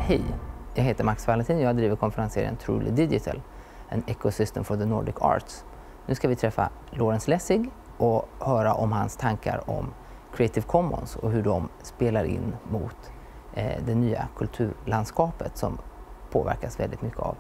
Hej, jag heter Max Valentin och jag driver konferensserien Truly Digital, en ecosystem for the Nordic Arts. Nu ska vi träffa Lessig och höra om hans tankar om Creative Commons och hur de spelar in mot det nya kulturlandskapet som påverkas väldigt mycket av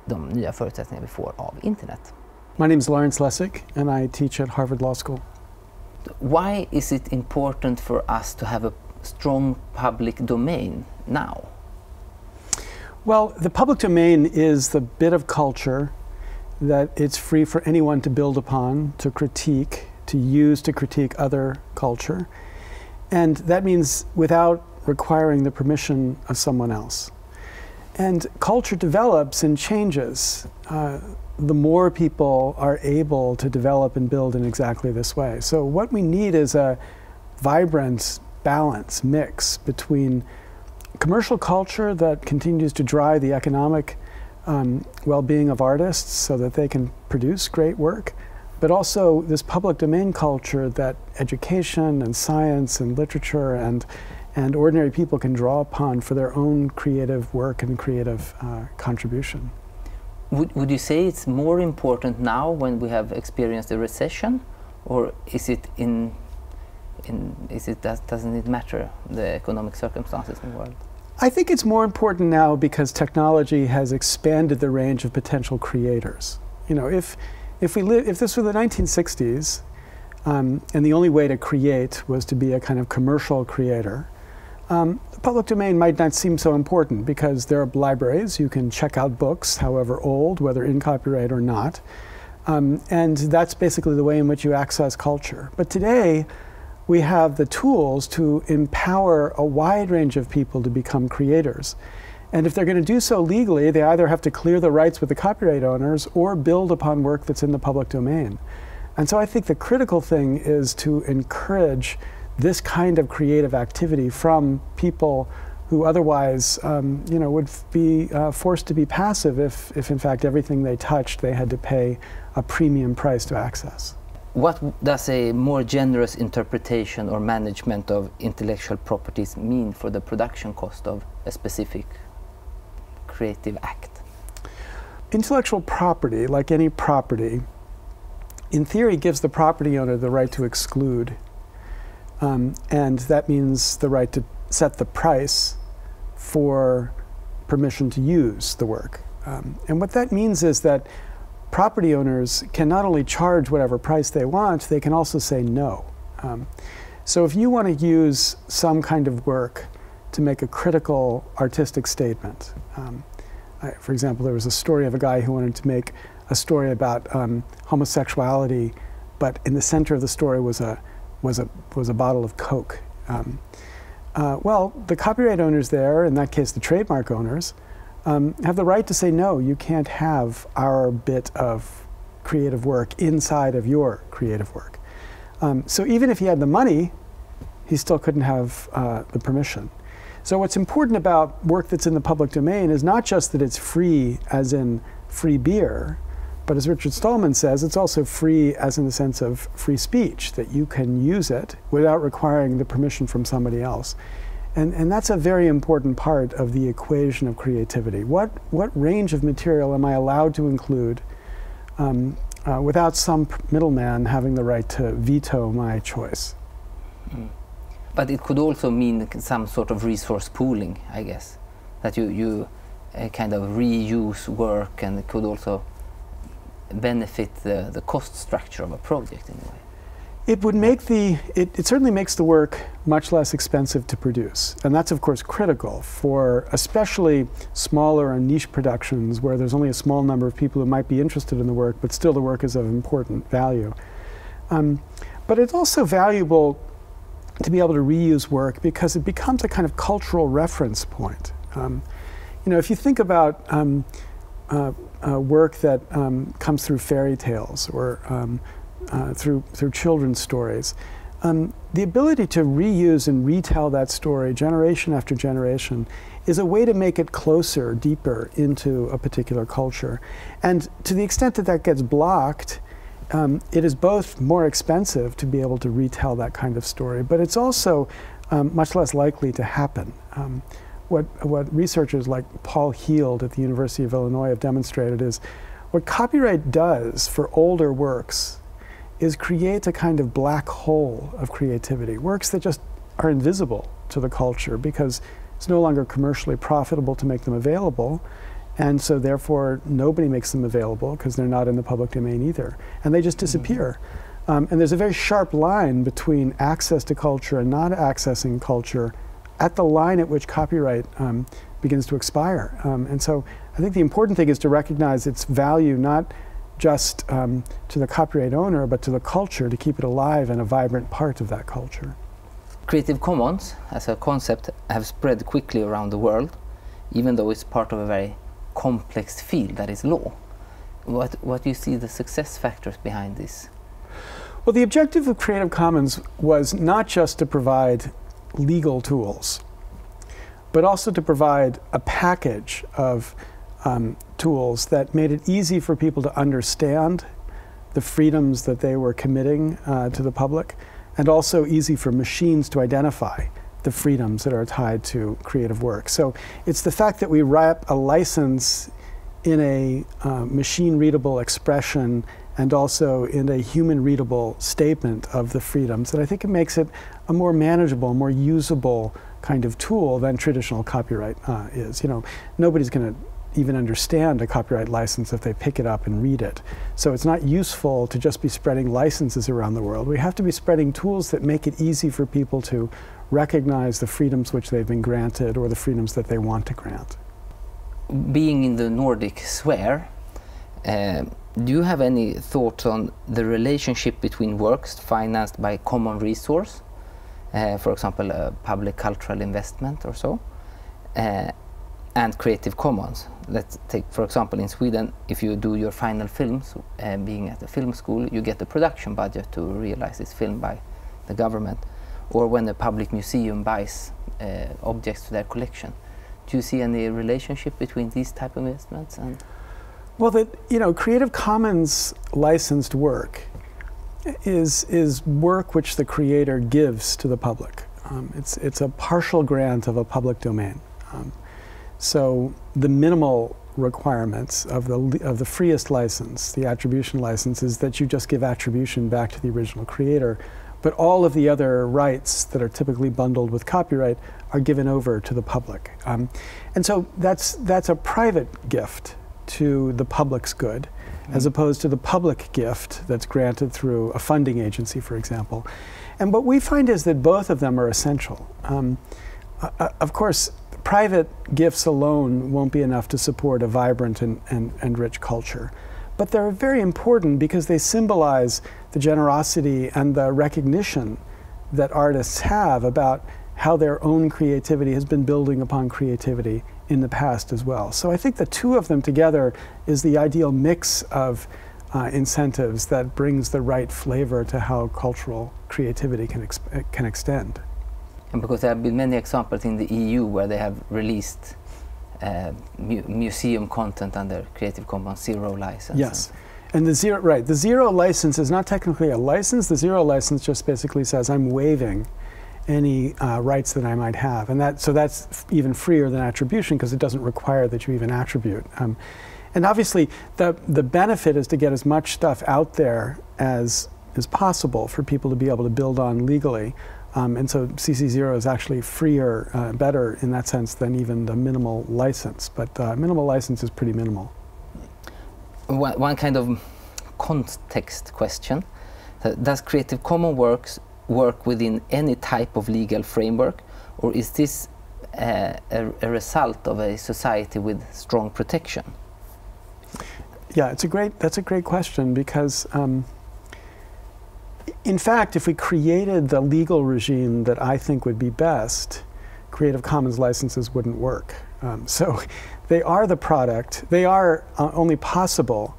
de nya förutsättningar vi får av internet. My name is Lessig and I teach at Harvard Law School. Why is it important for us to have a strong public domain now? Well, the public domain is the bit of culture that it's free for anyone to build upon, to critique, to use to critique other culture. And that means without requiring the permission of someone else. And culture develops and changes the more people are able to develop and build in exactly this way. So what we need is a vibrant balance, mix between commercial culture that continues to drive the economic well-being of artists so that they can produce great work, but also this public domain culture that education and science and literature and ordinary people can draw upon for their own creative work and creative contribution. Would you say it's more important now when we have experienced a recession, or is it doesn't it matter, the economic circumstances in the world? I think it's more important now because technology has expanded the range of potential creators. You know, if this were the 1960s, and the only way to create was to be a kind of commercial creator, the public domain might not seem so important because there are libraries, you can check out books, however old, whether in copyright or not, and that's basically the way in which you access culture. But today, we have the tools to empower a wide range of people to become creators. And if they're going to do so legally, they either have to clear the rights with the copyright owners or build upon work that's in the public domain. And so I think the critical thing is to encourage this kind of creative activity from people who otherwise would be forced to be passive if in fact everything they touched they had to pay a premium price to access. What does a more generous interpretation or management of intellectual properties mean for the production cost of a specific creative act? Intellectual property, like any property, in theory gives the property owner the right to exclude. And that means the right to set the price for permission to use the work. And what that means is that property owners can not only charge whatever price they want, they can also say no. So if you want to use some kind of work to make a critical artistic statement, for example, there was a story of a guy who wanted to make a story about homosexuality, but in the center of the story was a bottle of Coke. Well, the copyright owners there, in that case the trademark owners, have the right to say, no, you can't have our bit of creative work inside of your creative work. So even if he had the money, he still couldn't have the permission. So what's important about work that's in the public domain is not just that it's free as in free beer, but as Richard Stallman says, it's also free as in the sense of free speech, that you can use it without requiring the permission from somebody else. And that's a very important part of the equation of creativity. What range of material am I allowed to include without some middleman having the right to veto my choice? Mm. But it could also mean some sort of resource pooling, I guess, that you kind of reuse work, and it could also benefit the cost structure of a project in a way. It would make it certainly makes the work much less expensive to produce. And that's of course critical for especially smaller and niche productions where there's only a small number of people who might be interested in the work, but still the work is of important value. But it's also valuable to be able to reuse work because it becomes a kind of cultural reference point. If you think about work that comes through fairy tales or through children's stories, the ability to reuse and retell that story generation after generation is a way to make it closer, deeper into a particular culture. And to the extent that that gets blocked, it is both more expensive to be able to retell that kind of story, but it's also much less likely to happen. what researchers like Paul Heald at the University of Illinois have demonstrated is what copyright does for older works is create a kind of black hole of creativity, works that just are invisible to the culture because it's no longer commercially profitable to make them available, and so therefore nobody makes them available because they're not in the public domain either, and they just disappear. And there's a very sharp line between access to culture and not accessing culture at the line at which copyright begins to expire. And so I think the important thing is to recognize its value not just to the copyright owner, but to the culture, to keep it alive and a vibrant part of that culture. Creative Commons as a concept have spread quickly around the world, even though it's part of a very complex field that is law. What do you see the success factors behind this? Well, the objective of Creative Commons was not just to provide legal tools, but also to provide a package of tools that made it easy for people to understand the freedoms that they were committing to the public, and also easy for machines to identify the freedoms that are tied to creative work. So it's the fact that we wrap a license in a machine-readable expression and also in a human-readable statement of the freedoms that I think it makes it a more manageable, more usable kind of tool than traditional copyright is. You know, nobody's going to even understand a copyright license if they pick it up and read it. So it's not useful to just be spreading licenses around the world. We have to be spreading tools that make it easy for people to recognize the freedoms which they've been granted or the freedoms that they want to grant. Being in the Nordic sphere, do you have any thoughts on the relationship between works financed by common resource, for example, a public cultural investment or so, and Creative Commons? Let's take, for example, in Sweden, if you do your final films, being at the film school, you get the production budget to realize this film by the government, or when a public museum buys objects to their collection. Do you see any relationship between these type of investments? And well, Creative Commons licensed work is work which the creator gives to the public. It's a partial grant of a public domain. So the minimal requirements of the freest license, the attribution license, is that you just give attribution back to the original creator, but all of the other rights that are typically bundled with copyright are given over to the public. And so that's a private gift to the public's good, as opposed to the public gift that's granted through a funding agency, for example. And what we find is that both of them are essential. Of course, private gifts alone won't be enough to support a vibrant and rich culture. But they're very important because they symbolize the generosity and the recognition that artists have about how their own creativity has been building upon creativity in the past as well. So I think the two of them together is the ideal mix of incentives that brings the right flavor to how cultural creativity can extend. And because there have been many examples in the EU where they have released museum content under Creative Commons Zero license. Yes, and the zero license is not technically a license. The zero license just basically says I'm waiving any rights that I might have, and so that's even freer than attribution because it doesn't require that you even attribute. And obviously, the benefit is to get as much stuff out there as possible for people to be able to build on legally. And so CC0 is actually freer, better in that sense than even the minimal license. But minimal license is pretty minimal. One kind of context question. Does Creative Commons work within any type of legal framework, or is this a result of a society with strong protection? Yeah, that's a great question because in fact, if we created the legal regime that I think would be best, Creative Commons licenses wouldn't work. So they are the product. They are only possible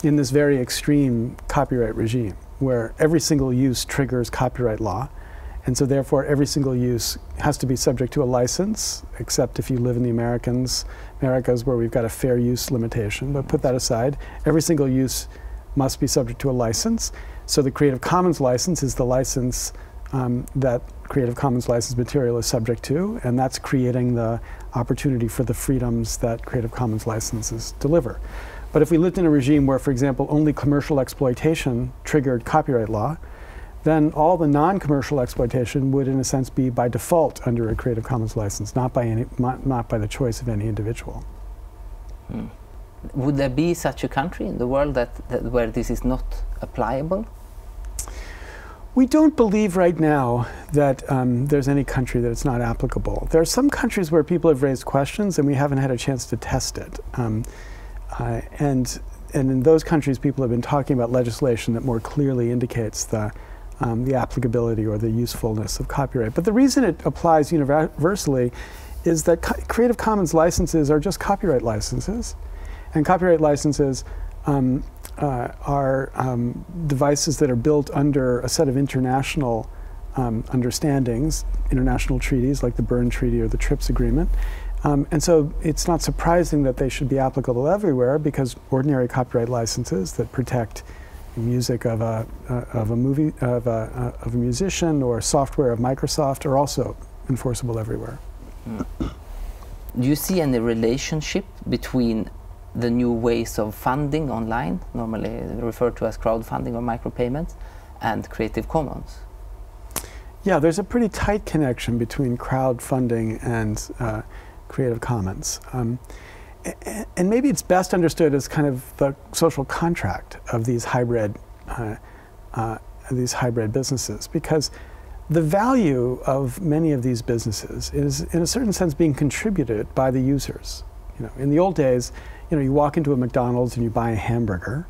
in this very extreme copyright regime, where every single use triggers copyright law. And so therefore, every single use has to be subject to a license, except if you live in the Americas, where we've got a fair use limitation. But put that aside, every single use must be subject to a license. So the Creative Commons license is the license that Creative Commons licensed material is subject to, and that's creating the opportunity for the freedoms that Creative Commons licenses deliver. But if we lived in a regime where, for example, only commercial exploitation triggered copyright law, then all the non-commercial exploitation would, in a sense, be by default under a Creative Commons license, not by the choice of any individual. Hmm. Would there be such a country in the world where this is not applicable? We don't believe right now that there's any country that it's not applicable. There are some countries where people have raised questions and we haven't had a chance to test it. And in those countries, people have been talking about legislation that more clearly indicates the applicability or the usefulness of copyright. But the reason it applies universally is that Creative Commons licenses are just copyright licenses. And copyright licenses are devices that are built under a set of international understandings, international treaties like the Berne Treaty or the TRIPS Agreement. And so it's not surprising that they should be applicable everywhere, because ordinary copyright licenses that protect music of a musician or software of Microsoft are also enforceable everywhere. Mm. Do you see any relationship between the new ways of funding online, normally referred to as crowdfunding or micropayments, and Creative Commons? Yeah, there's a pretty tight connection between crowdfunding and Creative Commons. And maybe it's best understood as kind of the social contract of these hybrid businesses, because the value of many of these businesses is, in a certain sense, being contributed by the users. You know, in the old days, you walk into a McDonald's and you buy a hamburger.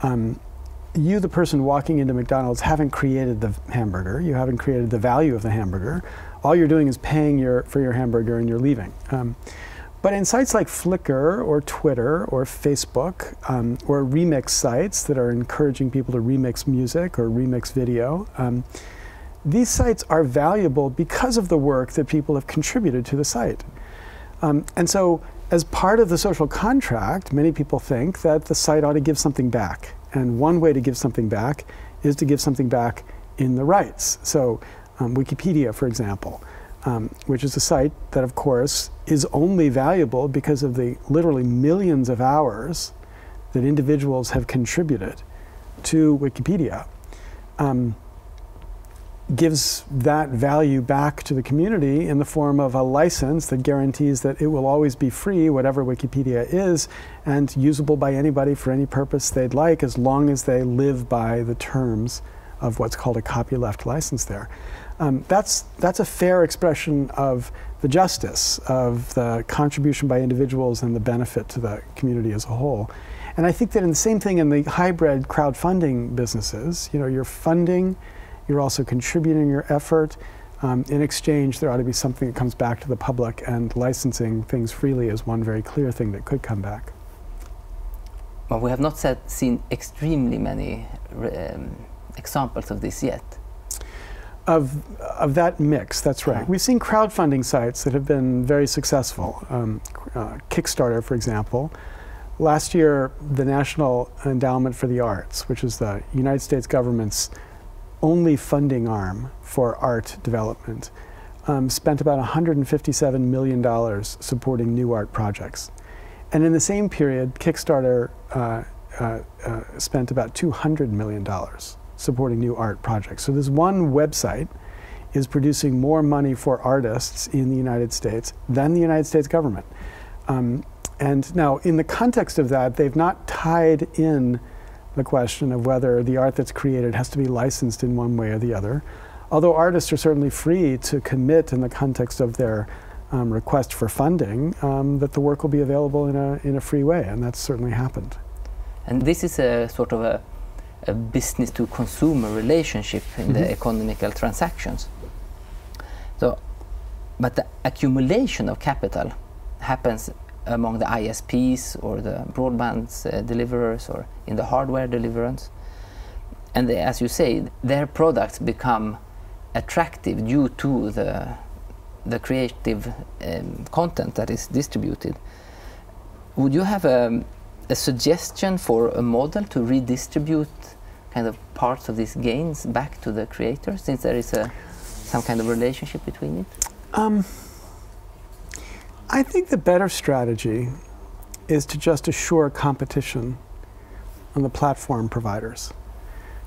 You, the person walking into McDonald's, haven't created the hamburger. You haven't created the value of the hamburger. All you're doing is paying for your hamburger and you're leaving. But in sites like Flickr or Twitter or Facebook or remix sites that are encouraging people to remix music or remix video, these sites are valuable because of the work that people have contributed to the site. And so, as part of the social contract, many people think that the site ought to give something back. And one way to give something back is to give something back in the rights. So Wikipedia, for example, which is a site that, of course, is only valuable because of the literally millions of hours that individuals have contributed to Wikipedia, gives that value back to the community in the form of a license that guarantees that it will always be free, whatever Wikipedia is, and usable by anybody for any purpose they'd like, as long as they live by the terms of what's called a copyleft license there. That's a fair expression of the justice of the contribution by individuals and the benefit to the community as a whole. And I think that in the same thing in the hybrid crowdfunding businesses, you're funding, you're also contributing your effort. In exchange, there ought to be something that comes back to the public, and licensing things freely is one very clear thing that could come back. Well, we have not seen extremely many examples of this yet. Of that mix, that's right. We've seen crowdfunding sites that have been very successful. Kickstarter, for example. Last year, the National Endowment for the Arts, which is the United States government's only funding arm for art development, spent about $157 million supporting new art projects. And in the same period, Kickstarter spent about $200 million supporting new art projects. So this one website is producing more money for artists in the United States than the United States government. And now, in the context of that, they've not tied in the question of whether the art that's created has to be licensed in one way or the other. Although artists are certainly free to commit in the context of their request for funding that the work will be available in a free way, and that's certainly happened. And this is a sort of a business to consumer relationship in the economical transactions. So, but the accumulation of capital happens among the ISPs or the broadband deliverers or in the hardware deliverance. And they, as you say, their products become attractive due to the creative content that is distributed. Would you have a suggestion for a model to redistribute kind of parts of these gains back to the creator, since there is some kind of relationship between it? I think the better strategy is to just assure competition on the platform providers,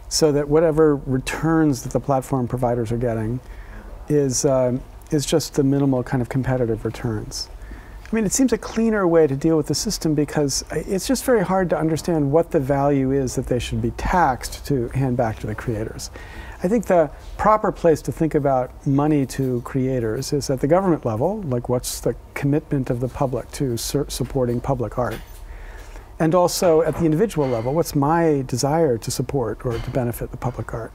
so that whatever returns that the platform providers are getting is just the minimal kind of competitive returns. I mean, it seems a cleaner way to deal with the system because it's just very hard to understand what the value is that they should be taxed to hand back to the creators. I think the proper place to think about money to creators is at the government level, like what's the commitment of the public to supporting public art? And also at the individual level, what's my desire to support or to benefit the public art?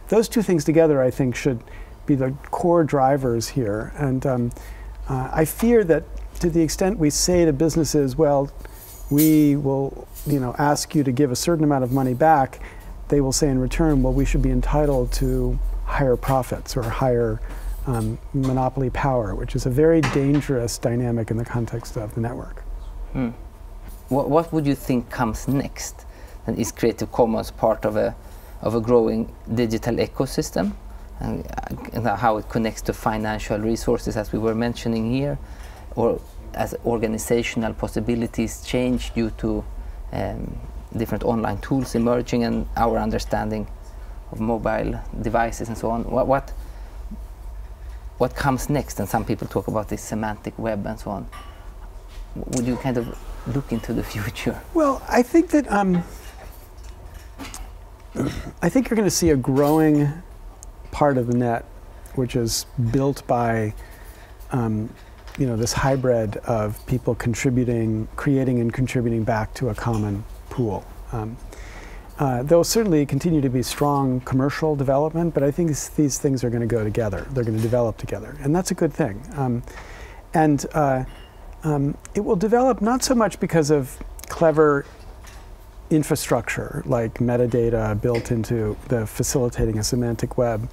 Those two things together, I think, should be the core drivers here. And I fear that to the extent we say to businesses, well, we will ask you to give a certain amount of money back, they will say in return, well, we should be entitled to higher profits or higher monopoly power, which is a very dangerous dynamic in the context of the network. Hmm. What would you think comes next? And is Creative Commons part of a growing digital ecosystem, and how it connects to financial resources, as we were mentioning here, or as organizational possibilities change due to different online tools emerging and our understanding of mobile devices and so on? What comes next? And some people talk about this semantic web and so on. Would you kind of look into the future? Well, I think that you're going to see a growing part of the net, which is built by this hybrid of people creating and contributing back to a common pool. There will certainly continue to be strong commercial development, but I think these things are going to go together. They're going to develop together, and that's a good thing. It will develop not so much because of clever infrastructure like metadata built into the facilitating a semantic web,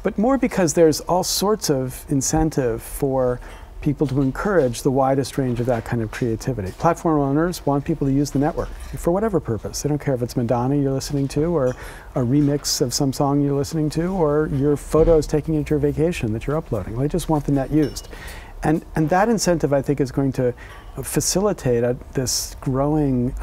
but more because there's all sorts of incentive for people to encourage the widest range of that kind of creativity. Platform owners want people to use the network for whatever purpose. They don't care if it's Madonna you're listening to, or a remix of some song you're listening to, or your photos taking into your vacation that you're uploading. They just want the net used. And that incentive, I think, is going to facilitate this growing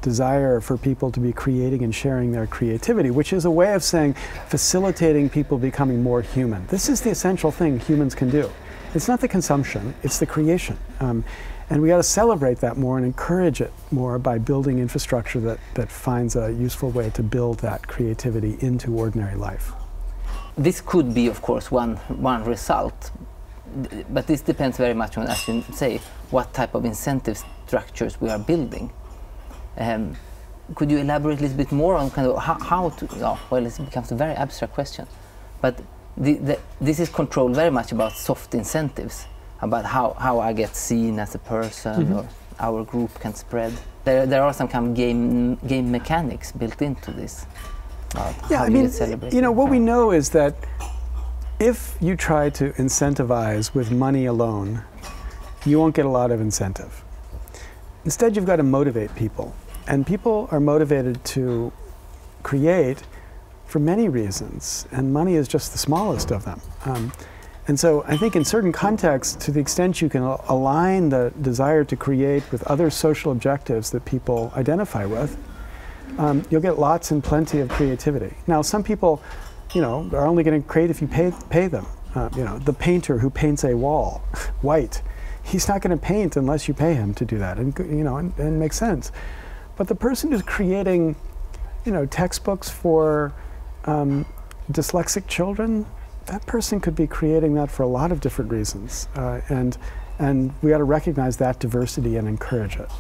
desire for people to be creating and sharing their creativity, which is a way of saying facilitating people becoming more human. This is the essential thing humans can do. It's not the consumption, it's the creation. And we got to celebrate that more and encourage it more by building infrastructure that finds a useful way to build that creativity into ordinary life. This could be, of course, one result, but this depends very much on, as you say, what type of incentive structures we are building. Could you elaborate a little bit more on kind of how to, well, it becomes a very abstract question, but this is controlled very much about soft incentives, about how I get seen as a person, or our group can spread. There are some kind of game mechanics built into this. Yeah, I mean, what we know is that if you try to incentivize with money alone, you won't get a lot of incentive. Instead, you've got to motivate people. And people are motivated to create for many reasons, and money is just the smallest of them. And so I think in certain contexts, to the extent you can align the desire to create with other social objectives that people identify with, you'll get lots and plenty of creativity. Now, some people, are only going to create if you pay them. The painter who paints a wall white, he's not going to paint unless you pay him to do that, and and makes sense. But the person who's creating, textbooks for dyslexic children, that person could be creating that for a lot of different reasons, and we got to recognize that diversity and encourage it.